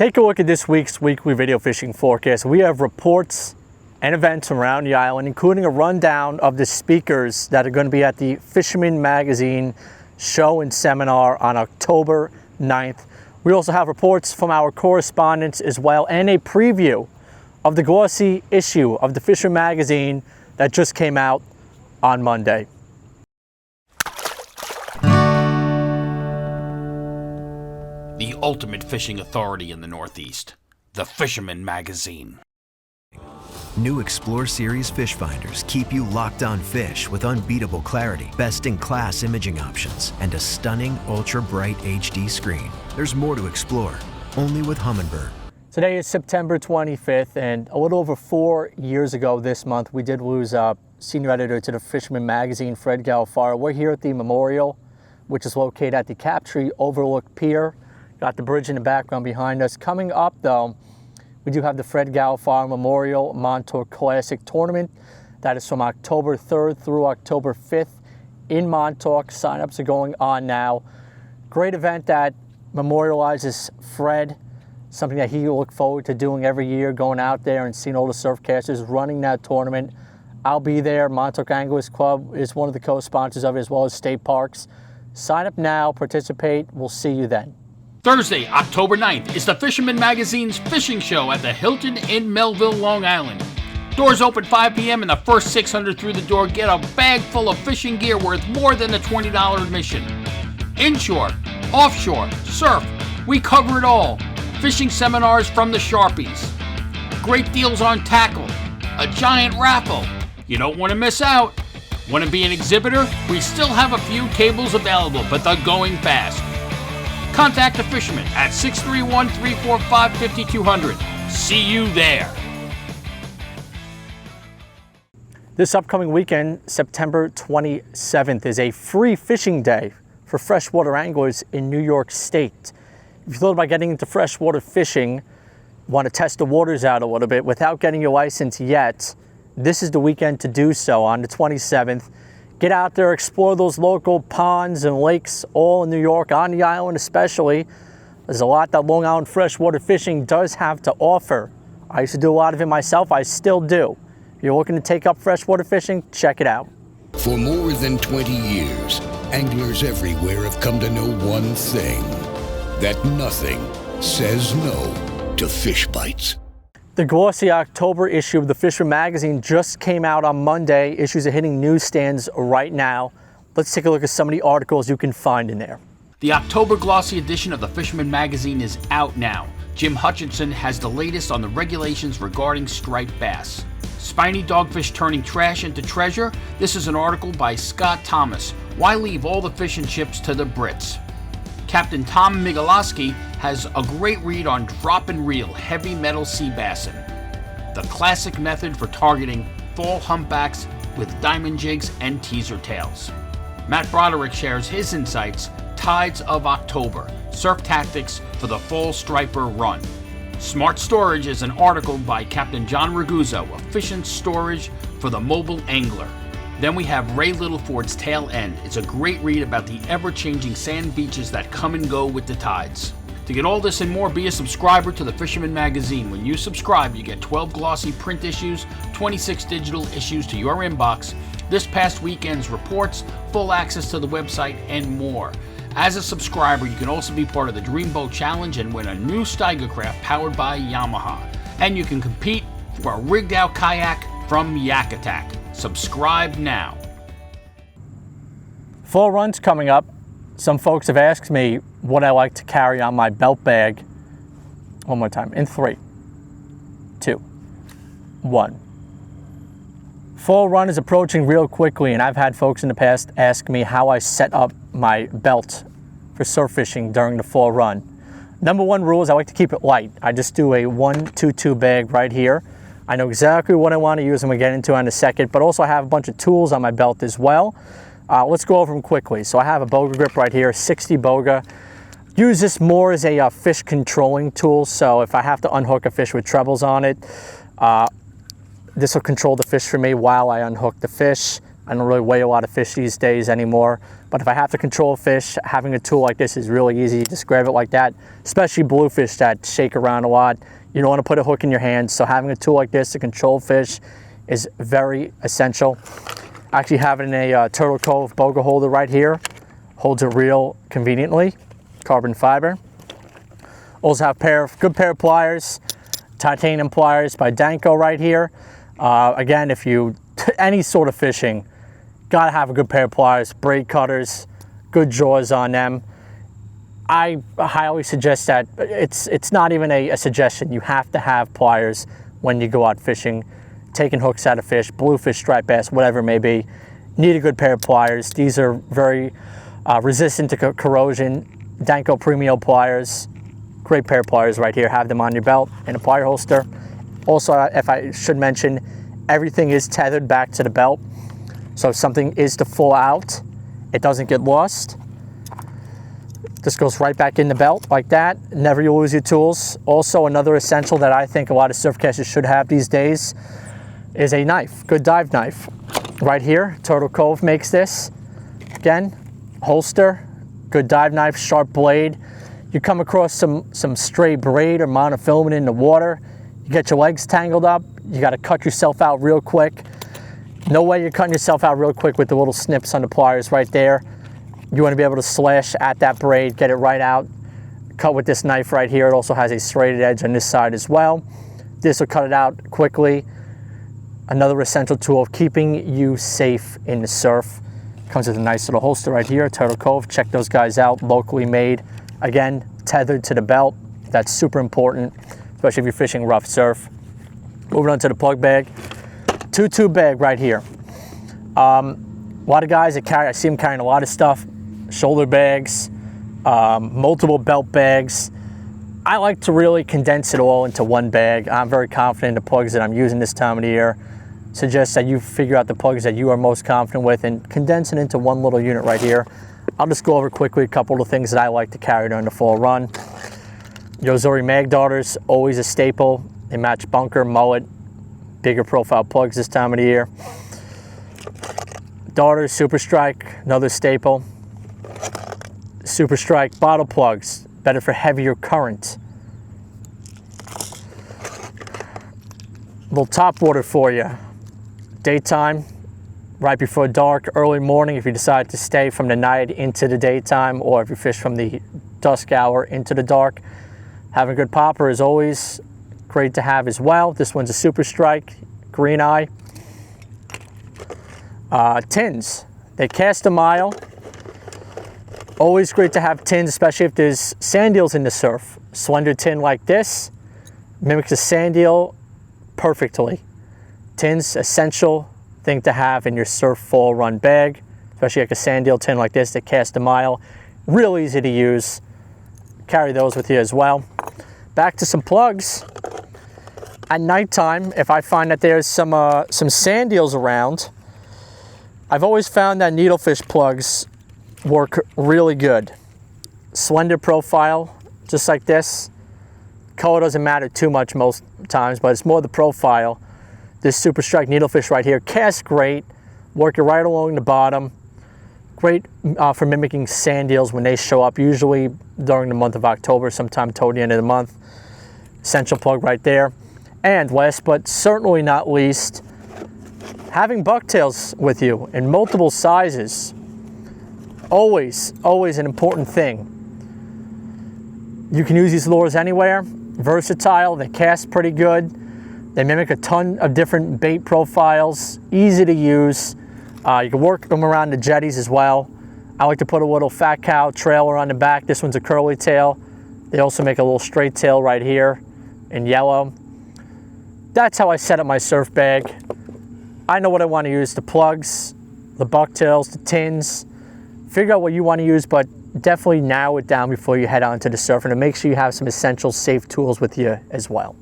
Take a look at this week's weekly video fishing forecast. We have reports and events from around the island, including a rundown of the speakers that are going to be at the Fisherman magazine show and seminar on October 9th. We also have reports from our correspondents as well, and a preview of the glossy issue of the Fisherman magazine that just came out on Monday. The ultimate fishing authority in the Northeast, the Fisherman magazine. New Explore Series fish finders keep you locked on fish with unbeatable clarity, best-in-class imaging options, and a stunning ultra-bright HD screen. There's more to explore, only with Humminbird. Today is September 25th, and a little over 4 years ago this month, we did lose a senior editor to the Fisherman magazine, Fred Galfaro. We're here at the memorial, which is located at the Capt Overlook Pier. Got the bridge in the background behind us. Coming up, though, we do have the Fred Galfaro Memorial Montauk Classic Tournament. That is from October 3rd through October 5th in Montauk. Sign-ups are going on now. Great event that memorializes Fred, something that he will look forward to doing every year, going out there and seeing all the surfcasters running that tournament. I'll be there. Montauk Anglers Club is one of the co-sponsors of it, as well as State Parks. Sign up now, participate. We'll see you then. Thursday, October 9th, is the Fisherman Magazine's fishing show at the Hilton in Melville, Long Island. Doors open 5 p.m. and the first 600 through the door get a bag full of fishing gear worth more than a $20 admission. Inshore, offshore, surf, we cover it all. Fishing seminars from the Sharpies. Great deals on tackle. A giant raffle. You don't want to miss out. Want to be an exhibitor? We still have a few tables available, but they're going fast. Contact the Fisherman at 631-345-5200. See you there. This upcoming weekend, September 27th, is a free fishing day for freshwater anglers in New York State. If you thought about getting into freshwater fishing, want to test the waters out a little bit without getting your license yet, this is the weekend to do so on the 27th. Get out there, explore those local ponds and lakes all in New York, on the island especially. There's a lot that Long Island freshwater fishing does have to offer. I used to do a lot of it myself, I still do. If you're looking to take up freshwater fishing, check it out. For more than 20 years, anglers everywhere have come to know one thing, that nothing says no to fish bites. The glossy October issue of the Fisherman magazine just came out on Monday. Issues are hitting newsstands right now. Let's take a look at some of the articles you can find in there. The October glossy edition of the Fisherman magazine is out now. Jim Hutchinson has the latest on the regulations regarding striped bass. Spiny dogfish turning trash into treasure? This is an article by Scott Thomas. Why leave all the fish and chips to the Brits? Captain Tom Migaloski has a great read on drop and reel heavy metal sea bassin, the classic method for targeting fall humpbacks with diamond jigs and teaser tails. Matt Broderick shares his insights, Tides of October, surf tactics for the fall striper run. Smart Storage is an article by Captain John Raguzzo, efficient storage for the mobile angler. Then we have Ray Littleford's Tail End. It's a great read about the ever-changing sand beaches that come and go with the tides. To get all this and more, be a subscriber to the Fisherman magazine. When you subscribe, you get 12 glossy print issues, 26 digital issues to your inbox, this past weekend's reports, full access to the website, and more. As a subscriber, you can also be part of the Dreamboat Challenge and win a new Steigercraft powered by Yamaha. And you can compete for a rigged-out kayak from Yak Attack. Subscribe now. Fall run's coming up. Some folks have asked me what I like to carry on my belt bag. One more time, in 3, 2, 1. Fall run is approaching real quickly, and I've had folks in the past ask me how I set up my belt for surf fishing during the fall run. Number one rule is I like to keep it light. I just do a 1-2-2 bag right here. I know exactly what I want to use, and we'll get into in a second, but also I have a bunch of tools on my belt as well. Let's go over them quickly. So I have a boga grip right here, 60 boga. Use this more as a fish controlling tool, so if I have to unhook a fish with trebles on it, this will control the fish for me while I unhook the fish. I don't really weigh a lot of fish these days anymore. But if I have to control a fish, having a tool like this is really easy. Just grab it like that, especially bluefish that shake around a lot. You don't want to put a hook in your hand, so having a tool like this to control fish is very essential. Actually having a Turtle Cove boga holder right here holds it real conveniently, carbon fiber. Also have good pair of pliers, titanium pliers by Danko right here. Again, if you, any sort of fishing, gotta have a good pair of pliers, braid cutters, good jaws on them. I highly suggest that. It's not even a suggestion. You have to have pliers when you go out fishing, taking hooks out of fish, bluefish, striped bass, whatever it may be. Need a good pair of pliers. These are very resistant to corrosion. Danko Premium pliers, great pair of pliers right here. Have them on your belt in a plier holster. Also, if I should mention, everything is tethered back to the belt. So if something is to fall out, it doesn't get lost. This goes right back in the belt like that. Never you lose your tools. Also, another essential that I think a lot of surf casters should have these days is a knife, good dive knife. Right here, Turtle Cove makes this. Again, holster, good dive knife, sharp blade. You come across some stray braid or monofilament in the water, you get your legs tangled up, you gotta cut yourself out real quick. No way you're cutting yourself out real quick with the little snips on the pliers right there. You wanna be able to slash at that braid, get it right out. Cut with this knife right here. It also has a serrated edge on this side as well. This will cut it out quickly. Another essential tool of keeping you safe in the surf. Comes with a nice little holster right here, Turtle Cove. Check those guys out, locally made. Again, tethered to the belt. That's super important, especially if you're fishing rough surf. Moving on to the plug bag. 2-tube bag right here. A lot of guys that carry, I see them carrying a lot of stuff, shoulder bags, multiple belt bags. I like to really condense it all into one bag. I'm very confident in the plugs that I'm using this time of the year. Suggest that you figure out the plugs that you are most confident with and condense it into one little unit right here. I'll just go over quickly a couple of things that I like to carry during the fall run. Yo-Zuri mag darters, always a staple. They match bunker, mullet, bigger profile plugs this time of the year. Darters, Super Strike, another staple. Super Strike bottle plugs, better for heavier current. Little top water for you. Daytime, right before dark, early morning if you decide to stay from the night into the daytime, or if you fish from the dusk hour into the dark. Having a good popper is always great to have as well. This one's a Super Strike, green eye. Tins, they cast a mile. Always great to have tins, especially if there's sand eels in the surf. Slender tin like this mimics a sand eel perfectly. Tins, essential thing to have in your surf fall run bag, especially like a sand eel tin like this that cast a mile. Real easy to use. Carry those with you as well. Back to some plugs. At nighttime, if I find that there's some sand eels around, I've always found that needlefish plugs work really good. Slender profile, just like this. Color doesn't matter too much most times, but it's more the profile. This Super Strike needlefish right here casts great, working right along the bottom. Great for mimicking sand eels when they show up, usually during the month of October, sometime toward the end of the month. Essential plug right there. And last but certainly not least, having bucktails with you in multiple sizes. Always an important thing. You can use these lures anywhere. Versatile, they cast pretty good. They mimic a ton of different bait profiles, easy to use. You can work them around the jetties as well. I like to put a little fat cow trailer on the back. This one's a curly tail. They also make a little straight tail right here in yellow. That's how I set up my surf bag. I know what I want to use, the plugs, the bucktails, the tins. Figure out what you want to use, but definitely narrow it down before you head out to the surf, and make sure you have some essential safe tools with you as well.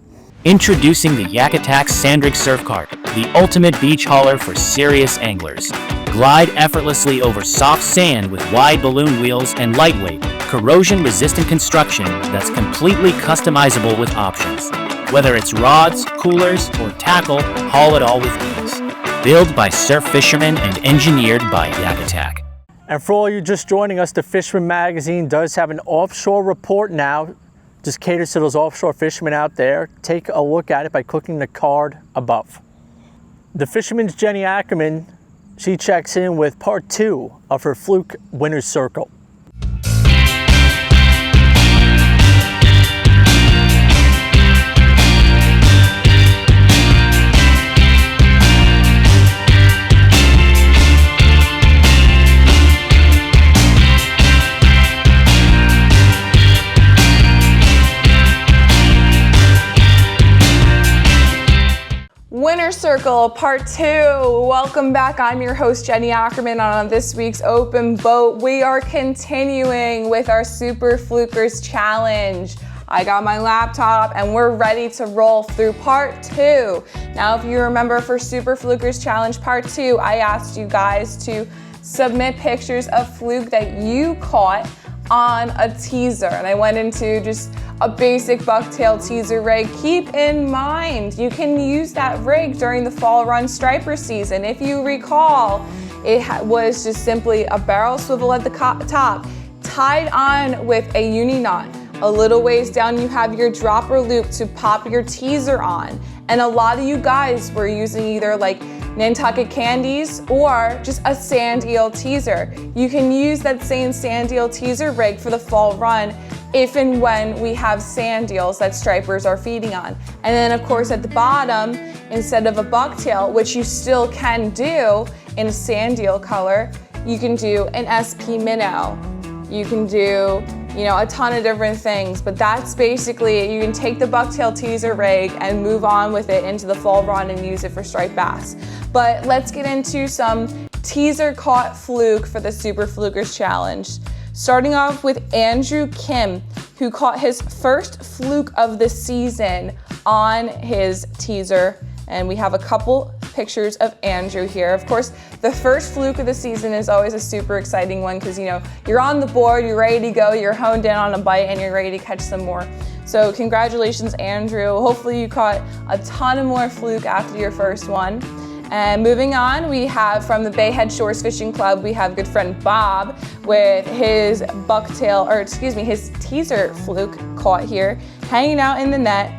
Introducing the Yak Attack Sandrig Surf Cart, the ultimate beach hauler for serious anglers. Glide effortlessly over soft sand with wide balloon wheels and lightweight, corrosion-resistant construction that's completely customizable with options. Whether it's rods, coolers, or tackle, haul it all with ease. Built by surf fishermen and engineered by Yak Attack. And for all you just joining us, the Fisherman magazine does have an offshore report now. Just caters to those offshore fishermen out there. Take a look at it by clicking the card above. The Fisherman's Jenie Ackerman, she checks in with part 2 of her fluke winner's circle. Winner Circle Part 2. Welcome back. I'm your host, Jenie Ackerman. On this week's Open Boat, we are continuing with our Super Flukers Challenge. I got my laptop and we're ready to roll through Part 2. Now, if you remember, for Super Flukers Challenge Part 2, I asked you guys to submit pictures of fluke that you caught on a teaser, and I went into just a basic bucktail teaser rig. Keep in mind, you can use that rig during the fall run striper season. If you recall, it was just simply a barrel swivel at the top, tied on with a uni knot. A little ways down, you have your dropper loop to pop your teaser on. And a lot of you guys were using either like Nantucket Candies or just a sand eel teaser. You can use that same sand eel teaser rig for the fall run if and when we have sand eels that stripers are feeding on. And then of course at the bottom, instead of a bucktail, which you still can do in a sand eel color, you can do an SP minnow. You can do, a ton of different things, but that's basically, you can take the bucktail teaser rig and move on with it into the fall run and use it for striped bass. But let's get into some teaser caught fluke for the Super Flukers Challenge. Starting off with Andrew Kim, who caught his first fluke of the season on his teaser. And we have a couple pictures of Andrew here. Of course, the first fluke of the season is always a super exciting one because, you're on the board, you're ready to go, you're honed in on a bite, and you're ready to catch some more. So congratulations, Andrew. Hopefully you caught a ton of more fluke after your first one. And moving on, we have from the Bayhead Shores Fishing Club, we have good friend Bob with his his teaser fluke caught here, hanging out in the net.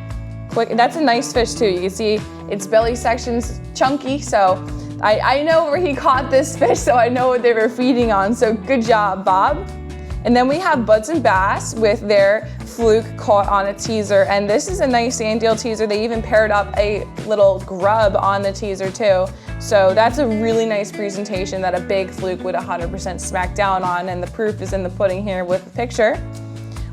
Quick, that's a nice fish too. You can see its belly section's chunky, so I know where he caught this fish, so I know what they were feeding on, so good job, Bob. And then we have Buds and Bass with their fluke caught on a teaser, and this is a nice sand eel teaser. They even paired up a little grub on the teaser too. So that's a really nice presentation that a big fluke would 100% smack down on, and the proof is in the pudding here with the picture.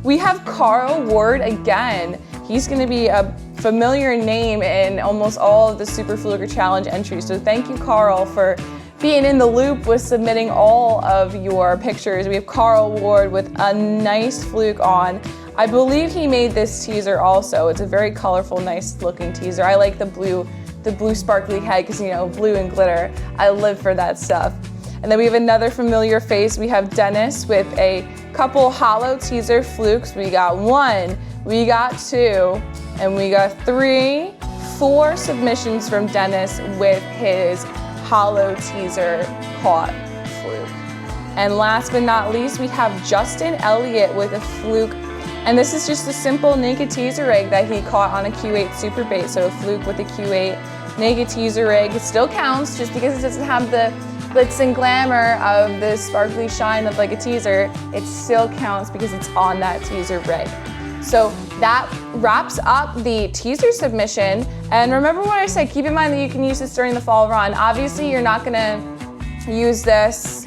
We have Carl Ward again. He's gonna be a familiar name in almost all of the Super Fluker Challenge entries. So thank you, Carl, for being in the loop with submitting all of your pictures. We have Carl Ward with a nice fluke on. I believe he made this teaser also. It's a very colorful, nice looking teaser. I like the blue sparkly head because, blue and glitter. I live for that stuff. And then we have another familiar face. We have Dennis with a couple hollow teaser flukes. We got 1, we got 2, and we got 3, 4 submissions from Dennis with his hollow teaser caught fluke. And last but not least, we have Justin Elliott with a fluke. And this is just a simple naked teaser rig that he caught on a Q8 super bait. So a fluke with a Q8 naked teaser rig. It still counts just because it doesn't have the glitz and glamour of the sparkly shine of like a teaser. It still counts because it's on that teaser rig. So that wraps up the teaser submission. And remember what I said, keep in mind that you can use this during the fall run. Obviously, you're not gonna use this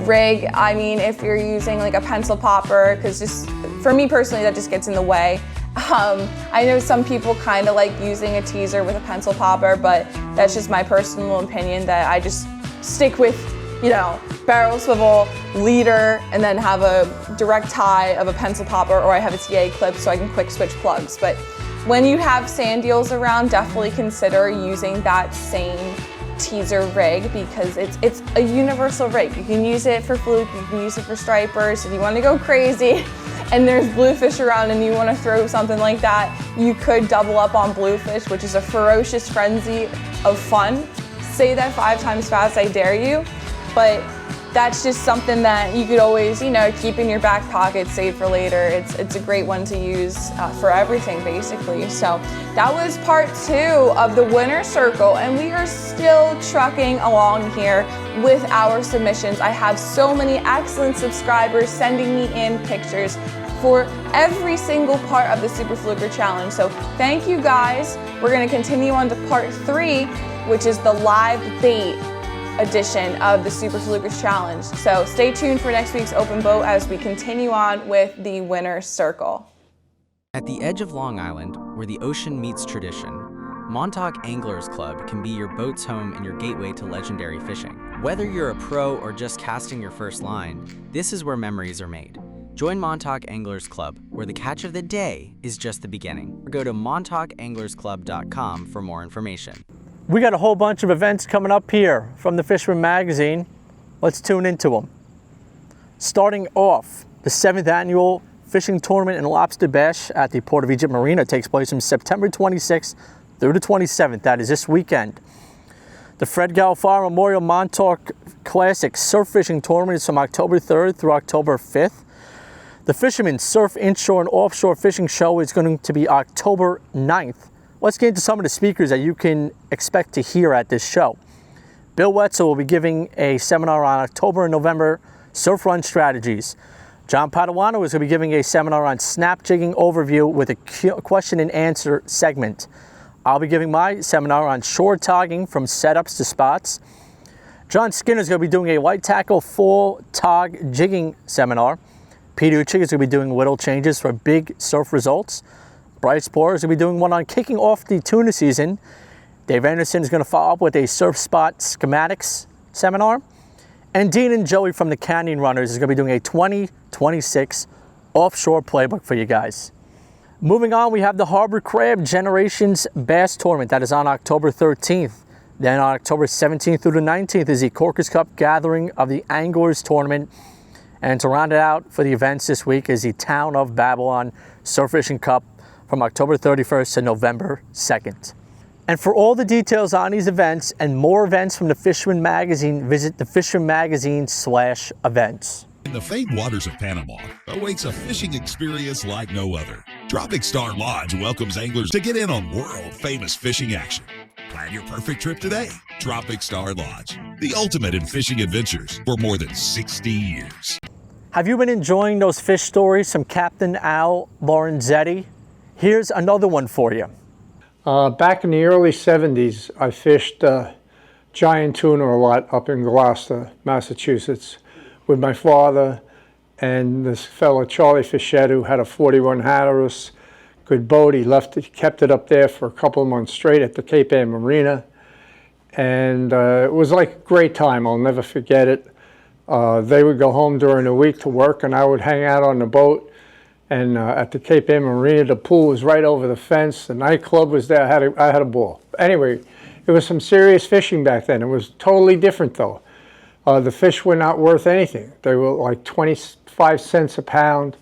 rig, if you're using like a pencil popper, because just for me personally, that just gets in the way. I know some people kind of like using a teaser with a pencil popper, but that's just my personal opinion that I just stick with, barrel swivel, leader, and then have a direct tie of a pencil popper, or I have a TA clip so I can quick switch plugs. But when you have sand eels around, definitely consider using that same teaser rig because it's a universal rig. You can use it for fluke, you can use it for stripers. If you want to go crazy and there's bluefish around and you want to throw something like that, you could double up on bluefish, which is a ferocious frenzy of fun. Say that 5 times fast, I dare you. But that's just something that you could always, keep in your back pocket, save for later. It's a great one to use for everything, basically. So that was part 2 of the winner's circle, and we are still trucking along here with our submissions. I have so many excellent subscribers sending me in pictures for every single part of the Super Fluker Challenge. So thank you guys. We're gonna continue on to part 3, which is the live bait edition of the Super Flukers Challenge. So stay tuned for next week's open boat as we continue on with the winner's circle. At the edge of Long Island, where the ocean meets tradition, Montauk Anglers Club can be your boat's home and your gateway to legendary fishing. Whether you're a pro or just casting your first line, this is where memories are made. Join Montauk Anglers Club, where the catch of the day is just the beginning. Or go to montaukanglersclub.com for more information. We got a whole bunch of events coming up here from the Fisherman magazine. Let's tune into them. Starting off, the 7th annual fishing tournament in Lobster Bash at the Port of Egypt Marina takes place from September 26th through the 27th. That is this weekend. The Fred Galfar Memorial Montauk Classic Surf Fishing Tournament is from October 3rd through October 5th. The Fisherman Surf Inshore and Offshore Fishing Show is going to be October 9th. Let's get into some of the speakers that you can expect to hear at this show. Bill Wetzel will be giving a seminar on October and November surf run strategies. John Padawano is going to be giving a seminar on snap jigging overview with a question and answer segment. I'll be giving my seminar on shore togging from setups to spots. John Skinner is going to be doing a light tackle full tog jigging seminar. Peter Uchik is going to be doing little changes for big surf results. Bryce Poor is going to be doing one on kicking off the tuna season. Dave Anderson is going to follow up with a surf spot schematics seminar. And Dean and Joey from the Canyon Runners is going to be doing a 2026 offshore playbook for you guys. Moving on, we have the Harbor Crab Generations Bass Tournament. That is on October 13th. Then on October 17th through the 19th is the Corkers Cup Gathering of the Anglers Tournament. And to round it out for the events this week is the Town of Babylon Surf Fishing Cup from October 31st to November 2nd. And for all the details on these events and more events from the Fisherman Magazine, visit the Fisherman Magazine/events. In the famed waters of Panama awaits a fishing experience like no other. Tropic Star Lodge welcomes anglers to get in on world-famous fishing action. Plan your perfect trip today. Tropic Star Lodge, the ultimate in fishing adventures for more than 60 years. Have you been enjoying those fish stories from Captain Al Lorenzetti? Here's another one for you. Back in the early 70s, I fished giant tuna a lot up in Gloucester, Massachusetts, with my father and this fellow Charlie Fischette, who had a 41 Hatteras, good boat. He kept it up there for a couple of months straight at the Cape Ann Marina, and it was like a great time. I'll never forget it. They would go home during the week to work, and I would hang out on the boat. And at the Cape Ann Marina, the pool was right over the fence. The nightclub was there. I had a ball. Anyway, it was some serious fishing back then. It was totally different, though. The fish were not worth anything. They were like 25 cents a pound.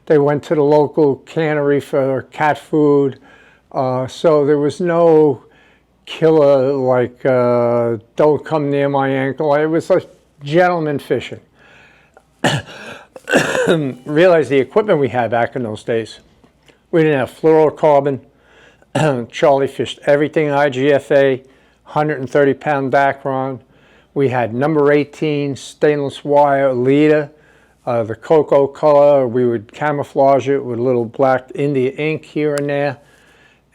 They went to the local cannery for cat food. So there was no killer like, don't come near my ankle. It was like gentleman fishing. Realize the equipment we had back in those days. We didn't have fluorocarbon. Charlie fished everything IGFA, 130-pound Dacron. We had number 18 stainless wire leader, the cocoa color. We would camouflage it with a little black India ink here and there,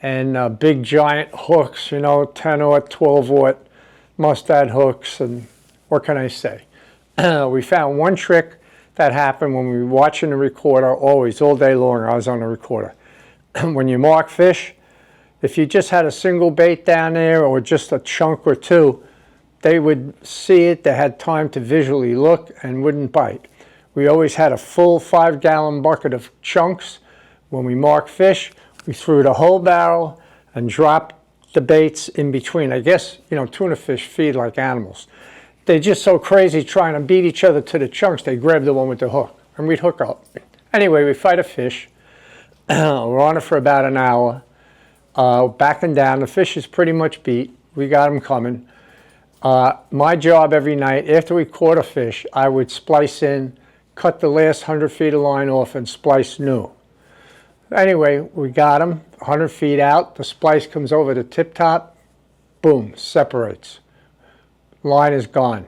and big giant hooks, 10-aught, 12-aught mustad hooks, and what can I say? We found one trick that happened when we were watching the recorder, always, all day long, I was on the recorder. When you mark fish, if you just had a single bait down there or just a chunk or two, they would see it, they had time to visually look and wouldn't bite. We always had a full 5-gallon bucket of chunks. When we marked fish, we threw the whole barrel and dropped the baits in between. I guess, tuna fish feed like animals. They're just so crazy trying to beat each other to the chunks, they grab the one with the hook, and we'd hook up. Anyway, we fight a fish. We're on it for about an hour. Backing down, the fish is pretty much beat. We got him coming. My job every night, after we caught a fish, I would splice in, cut the last 100 feet of line off and splice new. Anyway, we got him 100 feet out. The splice comes over the tip top. Boom, separates. Line is gone.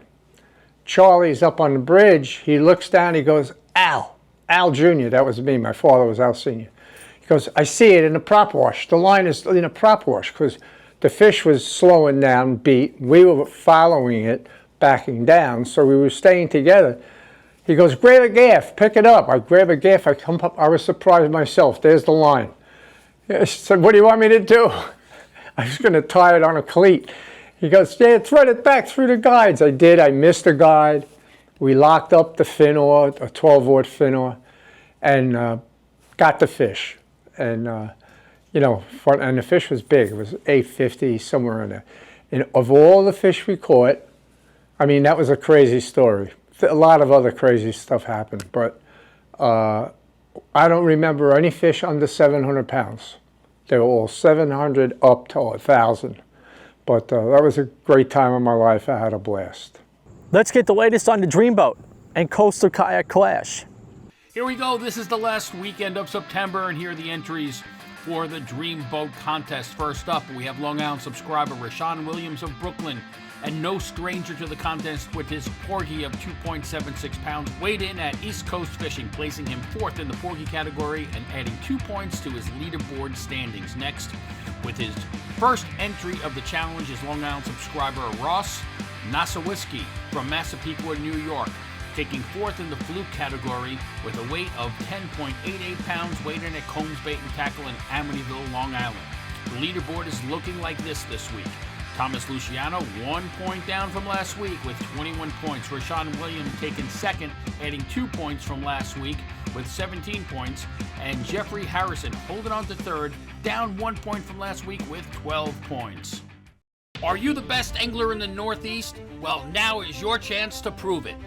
Charlie's up on the bridge. He looks down. He goes, Al Jr., that was me. My father was Al Sr. He goes, I see it in the prop wash. The line is in a prop wash because the fish was slowing down, beat. We were following it, backing down, so we were staying together. He goes, grab a gaff, pick it up. I grab a gaff, I come up, I was surprised myself. There's the line. I said, what do you want me to do? I was going to tie it on a cleat. He goes, yeah, thread it back through the guides. I did, I missed the guide. We locked up the fin oar, a 12-aught fin oar, and got the fish. And you know, and the fish was big. It was 850, somewhere in there. And of all the fish we caught, I mean, that was a crazy story. A lot of other crazy stuff happened, but I don't remember any fish under 700 pounds. They were all 700 up to 1,000. But that was a great time of my life. I had a blast. Let's get the latest on the Dreamboat and Coastal Kayak Clash. Here we go. This is the last weekend of September, and here are the entries for the Dreamboat contest. First up, we have Long Island subscriber Rashawn Williams of Brooklyn, and no stranger to the contest with his porgy of 2.76 pounds, weighed in at East Coast Fishing, placing him 4th in the porgy category and adding 2 points to his leaderboard standings. Next, with his first entry of the challenge, is Long Island subscriber Ross Nasawiski from Massapequa, New York, taking 4th in the fluke category with a weight of 10.88 pounds, weighed in at Combs Bait and Tackle in Amityville, Long Island. The leaderboard is looking like this week. Thomas Luciano, 1 point down from last week with 21 points. Rashawn Williams taking 2nd, adding 2 points from last week with 17 points. And Jeffrey Harrison holding on to 3rd, down 1 point from last week with 12 points. Are you the best angler in the Northeast? Well, now is your chance to prove it.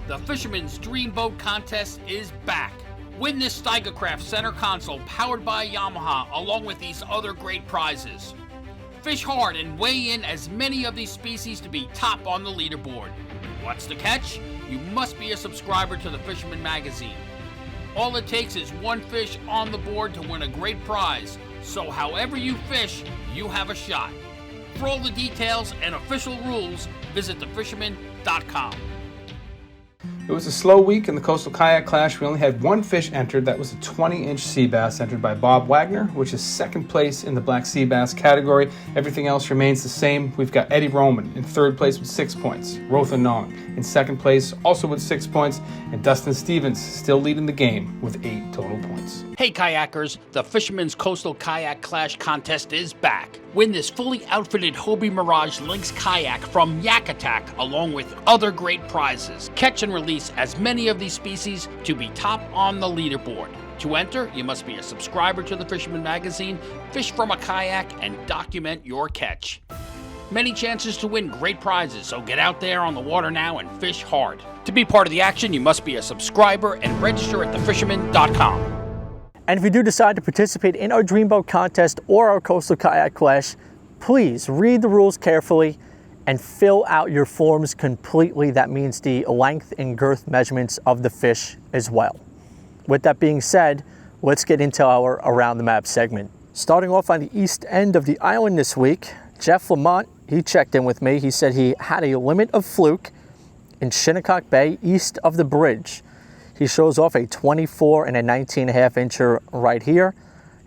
The Fisherman's Dreamboat contest is back. Win this Steigercraft center console powered by Yamaha along with these other great prizes. Fish hard and weigh in as many of these species to be top on the leaderboard. What's the catch? You must be a subscriber to the Fisherman magazine. All it takes is one fish on the board to win a great prize, so however you fish, you have a shot. For all the details and official rules, visit thefisherman.com. It was a slow week in the Coastal Kayak Clash. We only had one fish entered. That was a 20-inch sea bass entered by Bob Wagner, which is 2nd place in the black sea bass category. Everything else remains the same. We've got Eddie Roman in 3rd place with 6 points. Rotha Nong in 2nd place, also with 6 points. And Dustin Stevens still leading the game with 8 total points. Hey kayakers, the Fisherman's Coastal Kayak Clash contest is back. Win this fully outfitted Hobie Mirage Lynx kayak from Yak Attack along with other great prizes. Catch and release as many of these species to be top on the leaderboard. To enter, you must be a subscriber to the Fisherman magazine, fish from a kayak, and document your catch. Many chances to win great prizes, so get out there on the water now and fish hard. To be part of the action, you must be a subscriber and register at thefisherman.com. And if you do decide to participate in our Dreamboat contest or our Coastal Kayak Clash, please read the rules carefully and fill out your forms completely. That means the length and girth measurements of the fish as well. With that being said, let's get into our Around the Map segment. Starting off on the east end of the island this week, Jeff Lamont, he checked in with me. He said he had a limit of fluke in Shinnecock Bay east of the bridge. He shows off a 24 and a 19.5 incher right here.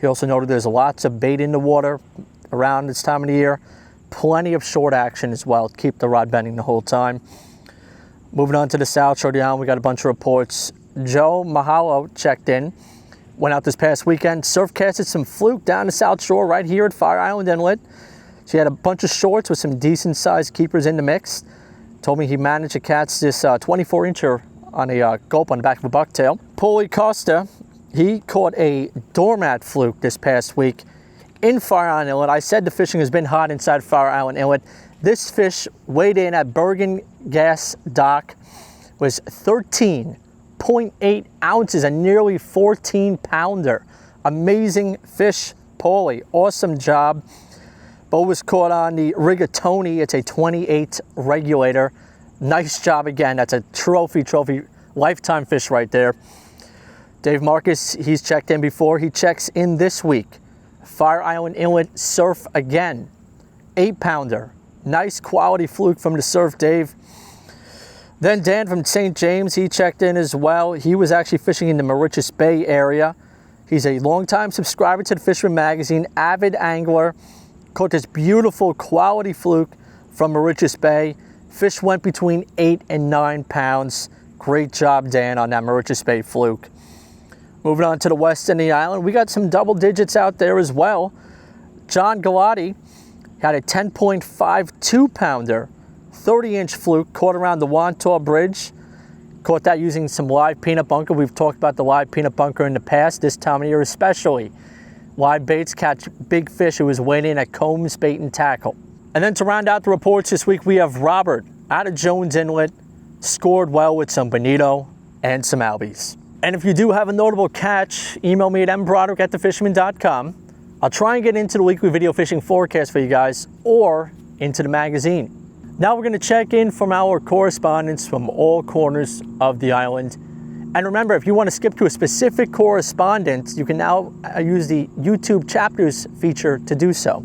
He also noted there's lots of bait in the water around this time of the year. Plenty of short action as well. Keep the rod bending the whole time. Moving on to the south shore of the island, we got a bunch of reports. Joe Mahalo checked in. Went out this past weekend, surf casted some fluke down the south shore right here at Fire Island Inlet. She had a bunch of shorts with some decent sized keepers in the mix. Told me he managed to catch this 24 incher on a gulp on the back of a bucktail. Paulie Costa, he caught a doormat fluke this past week in Fire Island Inlet. I said the fishing has been hot inside Fire Island Inlet. This fish weighed in at Bergen Gas Dock was 13.8 ounces, a nearly 14 pounder. Amazing fish, Paulie. Awesome job. Boat was caught on the rigatoni. It's a 28 regulator. Nice job again. That's a trophy lifetime fish right there. Dave Marcus, he's checked in before. He checks in this week. Fire Island Inlet surf again. 8-pounder. Nice quality fluke from the surf, Dave. Then Dan from St. James, he checked in as well. He was actually fishing in the Moriches Bay area. He's a longtime subscriber to the Fisherman magazine, avid angler. Caught this beautiful quality fluke from Moriches Bay. Fish went between 8 and 9 pounds. Great job, Dan, on that Moriches Bay fluke. Moving on to the west end of the island, we got some double digits out there as well. John Galati had a 10.52 pounder, 30-inch fluke caught around the Wantagh Bridge. Caught that using some live peanut bunker. We've talked about the live peanut bunker in the past, this time of year especially. Live baits catch big fish who was waiting at Combs Bait and Tackle. And then to round out the reports this week, we have Robert out of Jones Inlet, scored well with some bonito and some albies. And if you do have a notable catch, email me at mbroderick@thefisherman.com. I'll try and get into the weekly video fishing forecast for you guys or into the magazine. Now we're going to check in from our correspondents from all corners of the island. And remember, if you want to skip to a specific correspondent, you can now use the YouTube chapters feature to do so.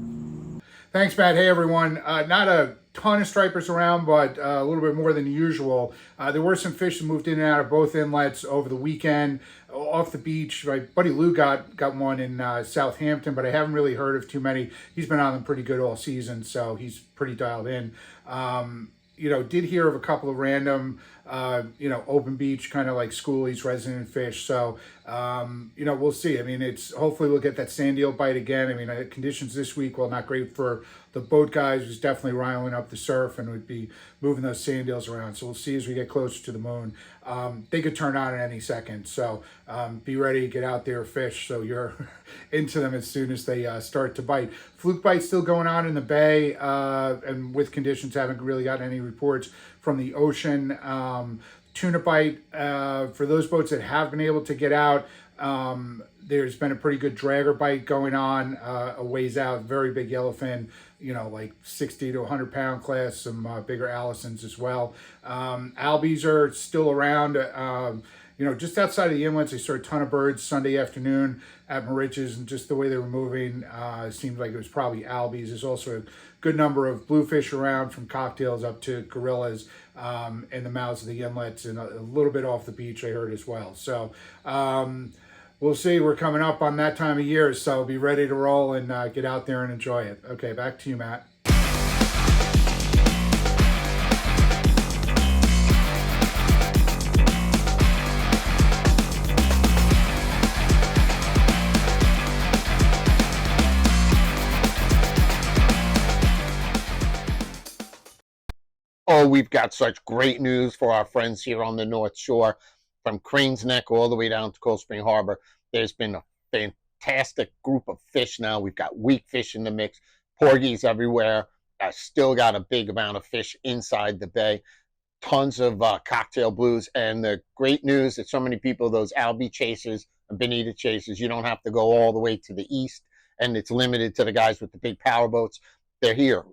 Thanks, Matt. Hey, everyone. Not a ton of stripers around, but a little bit more than usual. There were some fish that moved in and out of both inlets over the weekend. Off the beach, my buddy Lou got one in Southampton, but I haven't really heard of too many. He's been on them pretty good all season, so he's pretty dialed in. Did hear of a couple of random, open beach, kind of like schoolies, resident fish. So, we'll see. I mean, hopefully we'll get that sand eel bite again. I mean, conditions this week, well, not great for the boat guys. It was definitely riling up the surf and would be moving those sand eels around. So we'll see as we get closer to the moon. They could turn on at any second. So be ready to get out there, fish, so you're into them as soon as they start to bite. Fluke bite still going on in the bay, and with conditions, haven't really gotten any reports from the ocean. Tuna bite, for those boats that have been able to get out, there's been a pretty good dragger bite going on a ways out, very big yellowfin, like 60 to 100 pound class, some bigger Allisons as well. Albies are still around, just outside of the inlets. I saw a ton of birds Sunday afternoon at Moriches, and just the way they were moving, seemed like it was probably albies. There's also a good number of bluefish around, from cocktails up to gorillas, in the mouths of the inlets, and a little bit off the beach I heard as well. So we'll see. We're coming up on that time of year, so be ready to roll and get out there and enjoy it. Okay, back to you, Matt. Oh, we've got such great news for our friends here on the North Shore. From Crane's Neck all the way down to Cold Spring Harbor, there's been a fantastic group of fish now. We've got weak fish in the mix, porgies everywhere. Still got a big amount of fish inside the bay. Tons of cocktail blues. And the great news that so many people, those albie chasers and bonita chasers, you don't have to go all the way to the east, and it's limited to the guys with the big power boats. They're here.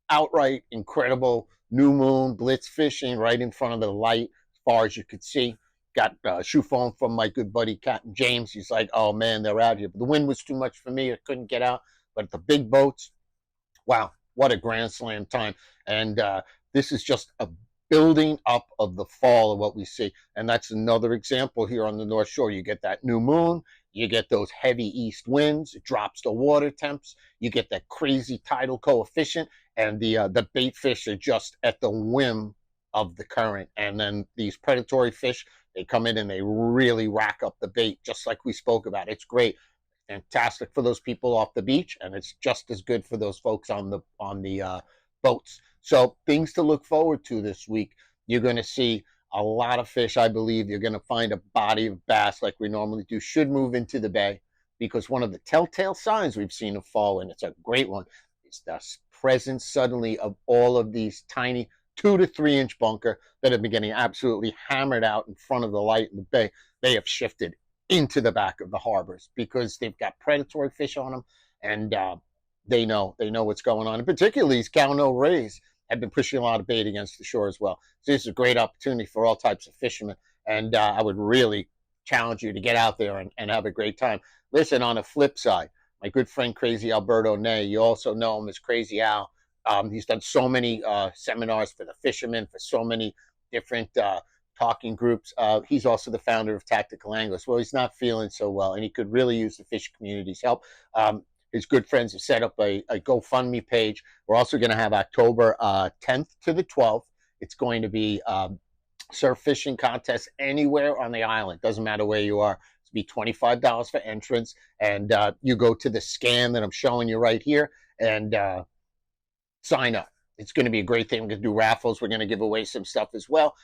Outright incredible new moon blitz fishing right in front of the light, as far as you could see. Got shoe foam from my good buddy Capt James. He's like, oh man, they're out here, but the wind was too much for me. I couldn't get out. But the big boats, wow, what a grand slam time. And this is just a building up of the fall of what we see. And that's another example here on the North Shore. You get that new moon, you get those heavy east winds, it drops the water temps, you get that crazy tidal coefficient, and the bait fish are just at the whim of the current. And then these predatory fish, they come in and they really rack up the bait, just like we spoke about. It's great. Fantastic for those people off the beach, and it's just as good for those folks on the boats. So things to look forward to this week. You're going to see a lot of fish, I believe. You're going to find a body of bass like we normally do should move into the bay, because one of the telltale signs we've seen of fall, and it's a great one, is the presence suddenly of all of these tiny 2 to 3 inch bunker that have been getting absolutely hammered out in front of the light in the bay. They have shifted into the back of the harbors because they've got predatory fish on them, and they know what's going on. And particularly these cow-no rays have been pushing a lot of bait against the shore as well. So this is a great opportunity for all types of fishermen. And I would really challenge you to get out there and have a great time. Listen, on the flip side, my good friend Crazy Alberto Ney, you also know him as Crazy Al. He's done so many seminars for the fishermen, for so many different talking groups. He's also the founder of Tactical Anglers. Well, he's not feeling so well, and he could really use the fish community's help. His good friends have set up a GoFundMe page. We're also going to have October 10th to the 12th. It's going to be surf fishing contest anywhere on the island. Doesn't matter where you are. It's be $25 for entrance, and you go to the scan that I'm showing you right here and sign up. It's going to be a great thing. We're going to do raffles. We're going to give away some stuff as well.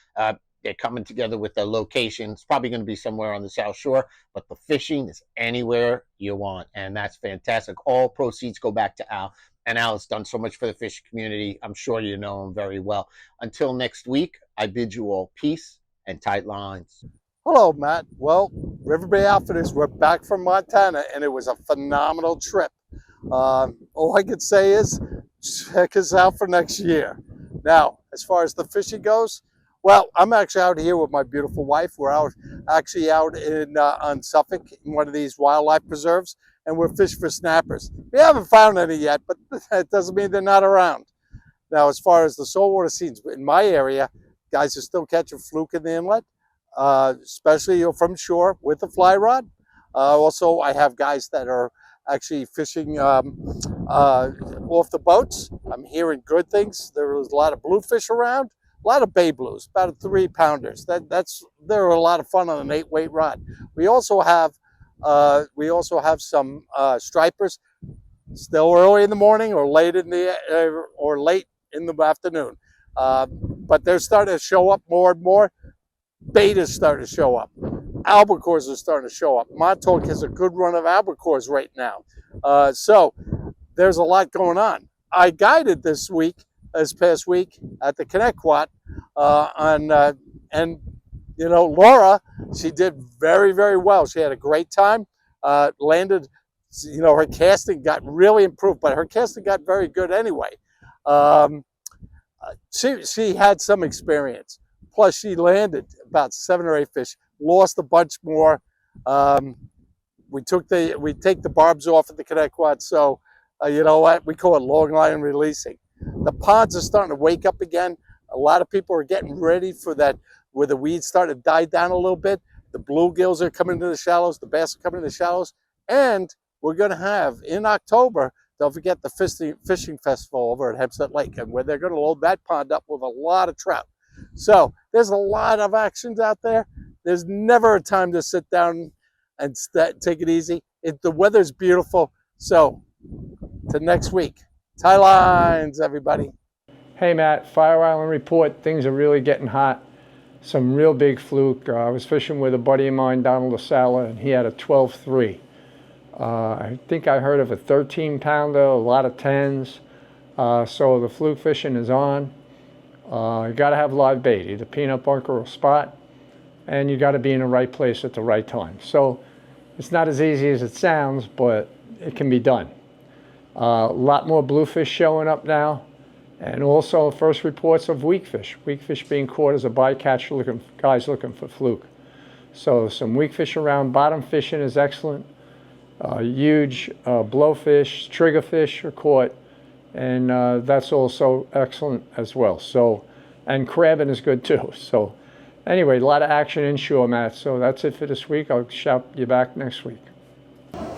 They're coming together with the location. It's probably going to be somewhere on the South Shore, but the fishing is anywhere you want, and that's fantastic. All proceeds go back to Al, and Al has done so much for the fishing community. I'm sure you know him very well. Until next week, I bid you all peace and tight lines. Hello, Matt. Well, River Bay Outfitters, we're back from Montana, and it was a phenomenal trip. All I could say is check us out for next year. Now, as far as the fishing goes, well, I'm actually out here with my beautiful wife. We're actually out in on Suffolk in one of these wildlife preserves, and we're fishing for snappers. We haven't found any yet, but that doesn't mean they're not around. Now, as far as the saltwater scenes in my area, guys are still catching fluke in the inlet, especially from shore with the fly rod. Also, I have guys that are actually fishing off the boats. I'm hearing good things. There was a lot of bluefish around. A lot of bay blues, about 3-pounders. They're a lot of fun on an 8-weight rod. We also have some stripers, still early in the morning or late in the afternoon. But they're starting to show up more and more. Betas starting to show up. Albacores are starting to show up. Montauk has a good run of albacores right now. So there's a lot going on. I guided this past week at the Shinnecock, and you know, Laura, she did very, very well. She had a great time, landed, you know, her casting got really improved, but her casting got very good anyway. She had some experience, plus she landed about 7 or 8 fish, lost a bunch more. We take the barbs off at the Shinnecock, so you know what, we call it long line releasing. The ponds are starting to wake up again. A lot of people are getting ready for that, where the weeds start to die down a little bit. The bluegills are coming into the shallows. The bass are coming into the shallows. And we're going to have, in October, don't forget the fishing festival over at Hempstead Lake, and where they're going to load that pond up with a lot of trout. So there's a lot of actions out there. There's never a time to sit down and take it easy. The weather's beautiful. So to next week. Tie lines, everybody. Hey, Matt, Fire Island Report. Things are really getting hot. Some real big fluke. I was fishing with a buddy of mine, Donald LaSala, and he had a 12-3. I think I heard of a 13-pounder, a lot of 10s. So the fluke fishing is on. You got to have live bait, either peanut bunker or spot, and you got to be in the right place at the right time. So it's not as easy as it sounds, but it can be done. A lot more bluefish showing up now, and also first reports of weakfish. Weakfish being caught as a bycatch, guys looking for fluke. So some weakfish around. Bottom fishing is excellent. Huge blowfish, triggerfish are caught, and that's also excellent as well. So, and crabbing is good too. So anyway, a lot of action inshore, Matt. So that's it for this week. I'll shout you back next week.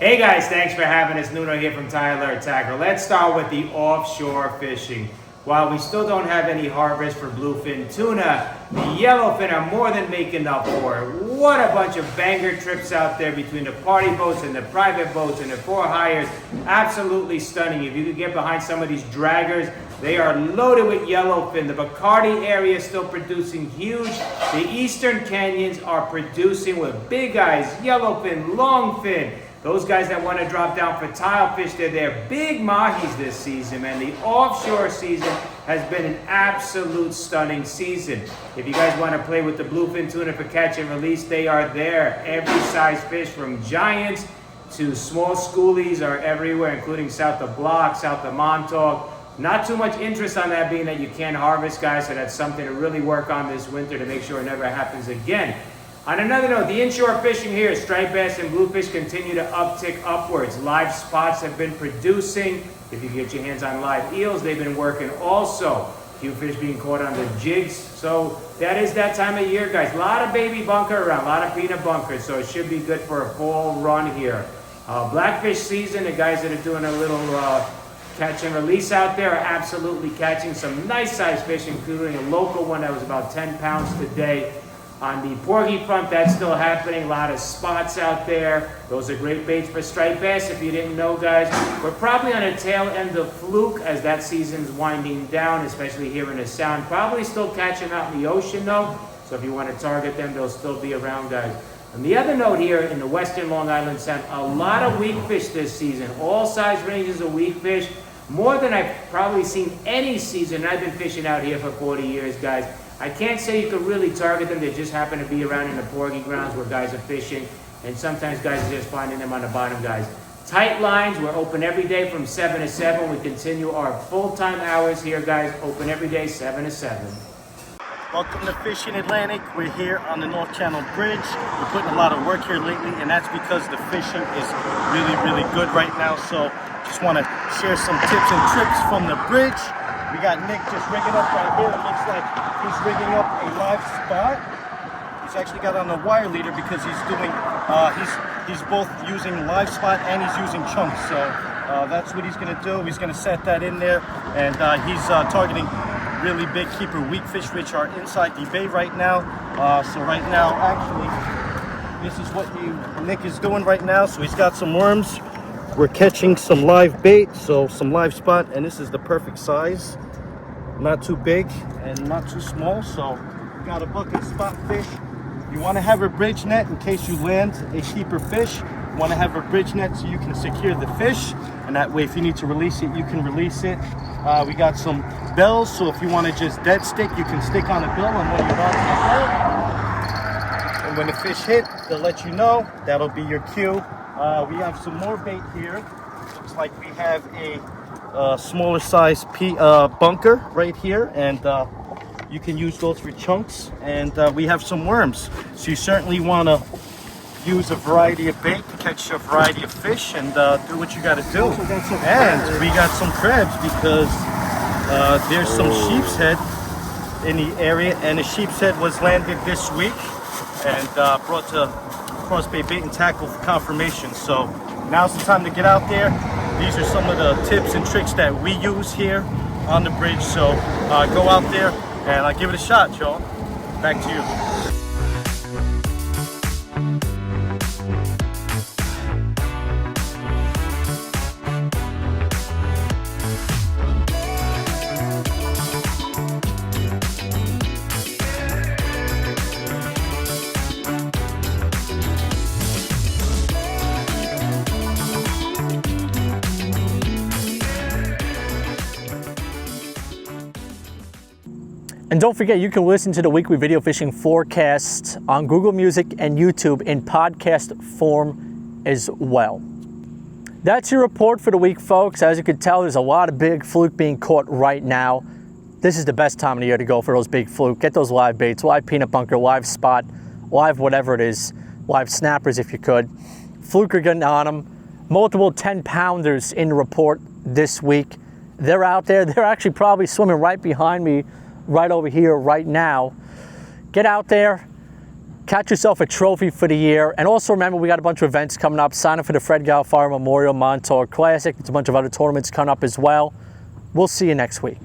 Hey guys, thanks for having us. Nuno here from Tyalure Tackle. Let's start with the offshore fishing. While we still don't have any harvest for bluefin tuna, the yellowfin are more than making up for it. What a bunch of banger trips out there between the party boats and the private boats and the for-hires. Absolutely stunning. If you could get behind some of these draggers, they are loaded with yellowfin. The Bacardi area is still producing huge. The eastern canyons are producing with big eyes, yellowfin, longfin. Those guys that want to drop down for tilefish, they're there. Big mahis this season, man. The offshore season has been an absolute stunning season. If you guys want to play with the bluefin tuna for catch and release, they are there. Every size fish from giants to small schoolies are everywhere, including south of Block, south of Montauk. Not too much interest on that, being that you can't harvest, guys, so that's something to really work on this winter to make sure it never happens again. On another note, the inshore fishing here, striped bass and bluefish continue to uptick upwards. Live spots have been producing. If you get your hands on live eels, they've been working also. Few fish being caught on the jigs. So that is that time of year, guys. A lot of baby bunker around, a lot of peanut bunkers, so it should be good for a fall run here. Blackfish season, the guys that are doing a little catch and release out there are absolutely catching some nice sized fish, including a local one that was about 10 pounds today. On the porgy front, that's still happening. A lot of spots out there. Those are great baits for striped bass. If you didn't know, guys, we're probably on the tail end of fluke as that season's winding down, especially here in the Sound. Probably still catching out in the ocean, though. So if you want to target them, they'll still be around, guys. On the other note here, in the western Long Island Sound, a lot of weak fish this season. All size ranges of weak fish. More than I've probably seen any season. I've been fishing out here for 40 years, guys. I can't say you could really target them. They just happen to be around in the porgy grounds where guys are fishing. And sometimes guys are just finding them on the bottom, guys. Tight lines, we're open every day from 7 to 7. We continue our full-time hours here, guys. Open every day, 7 to 7. Welcome to Fishing Atlantic. We're here on the North Channel Bridge. We're putting a lot of work here lately, and that's because the fishing is really, really good right now. So just want to share some tips and tricks from the bridge. We got Nick just rigging up right here. It looks like he's rigging up a live spot. He's actually got on a wire leader because he's doing, he's both using live spot and he's using chunks. So that's what he's gonna do. He's gonna set that in there, and he's targeting really big keeper weak fish, which are inside the bay right now. So right now, actually, this is what Nick is doing right now. So he's got some worms. We're catching some live bait, so some live spot, and this is the perfect size. Not too big and not too small, so got a bucket spot fish. You want to have a bridge net in case you land a keeper fish. You want to have a bridge net so you can secure the fish, and that way if you need to release it, you can release it. We got some bells, so if you want to just dead stick, you can stick on a bill and when you're on the boat, and when the fish hit, they'll let you know. That'll be your cue. We have some more bait here. Looks like we have a smaller size bunker right here, and you can use those for chunks. And we have some worms. So you certainly want to use a variety of bait to catch a variety of fish and do what you got to do. And we got some crabs because there's some sheep's head in the area, and the sheep's head was landed this week and brought to Cross Bay Bait and Tackle for confirmation. So now's the time to get out there. These are some of the tips and tricks that we use here on the bridge. So go out there and give it a shot, y'all. Back to you. And don't forget, you can listen to the weekly video fishing forecast on Google Music and YouTube in podcast form as well. That's your report for the week, folks. As you can tell, there's a lot of big fluke being caught right now. This is the best time of the year to go for those big fluke. Get those live baits, live peanut bunker, live spot, live whatever it is, live snappers if you could. Fluke are getting on them. Multiple 10-pounders in the report this week. They're out there. They're actually probably swimming right behind me, right over here right now. Get out there, catch yourself a trophy for the year. And also remember, we got a bunch of events coming up. Sign up for the Fred Galfaro Memorial Montauk Classic. There's a bunch of other tournaments coming up as well. We'll see you next week.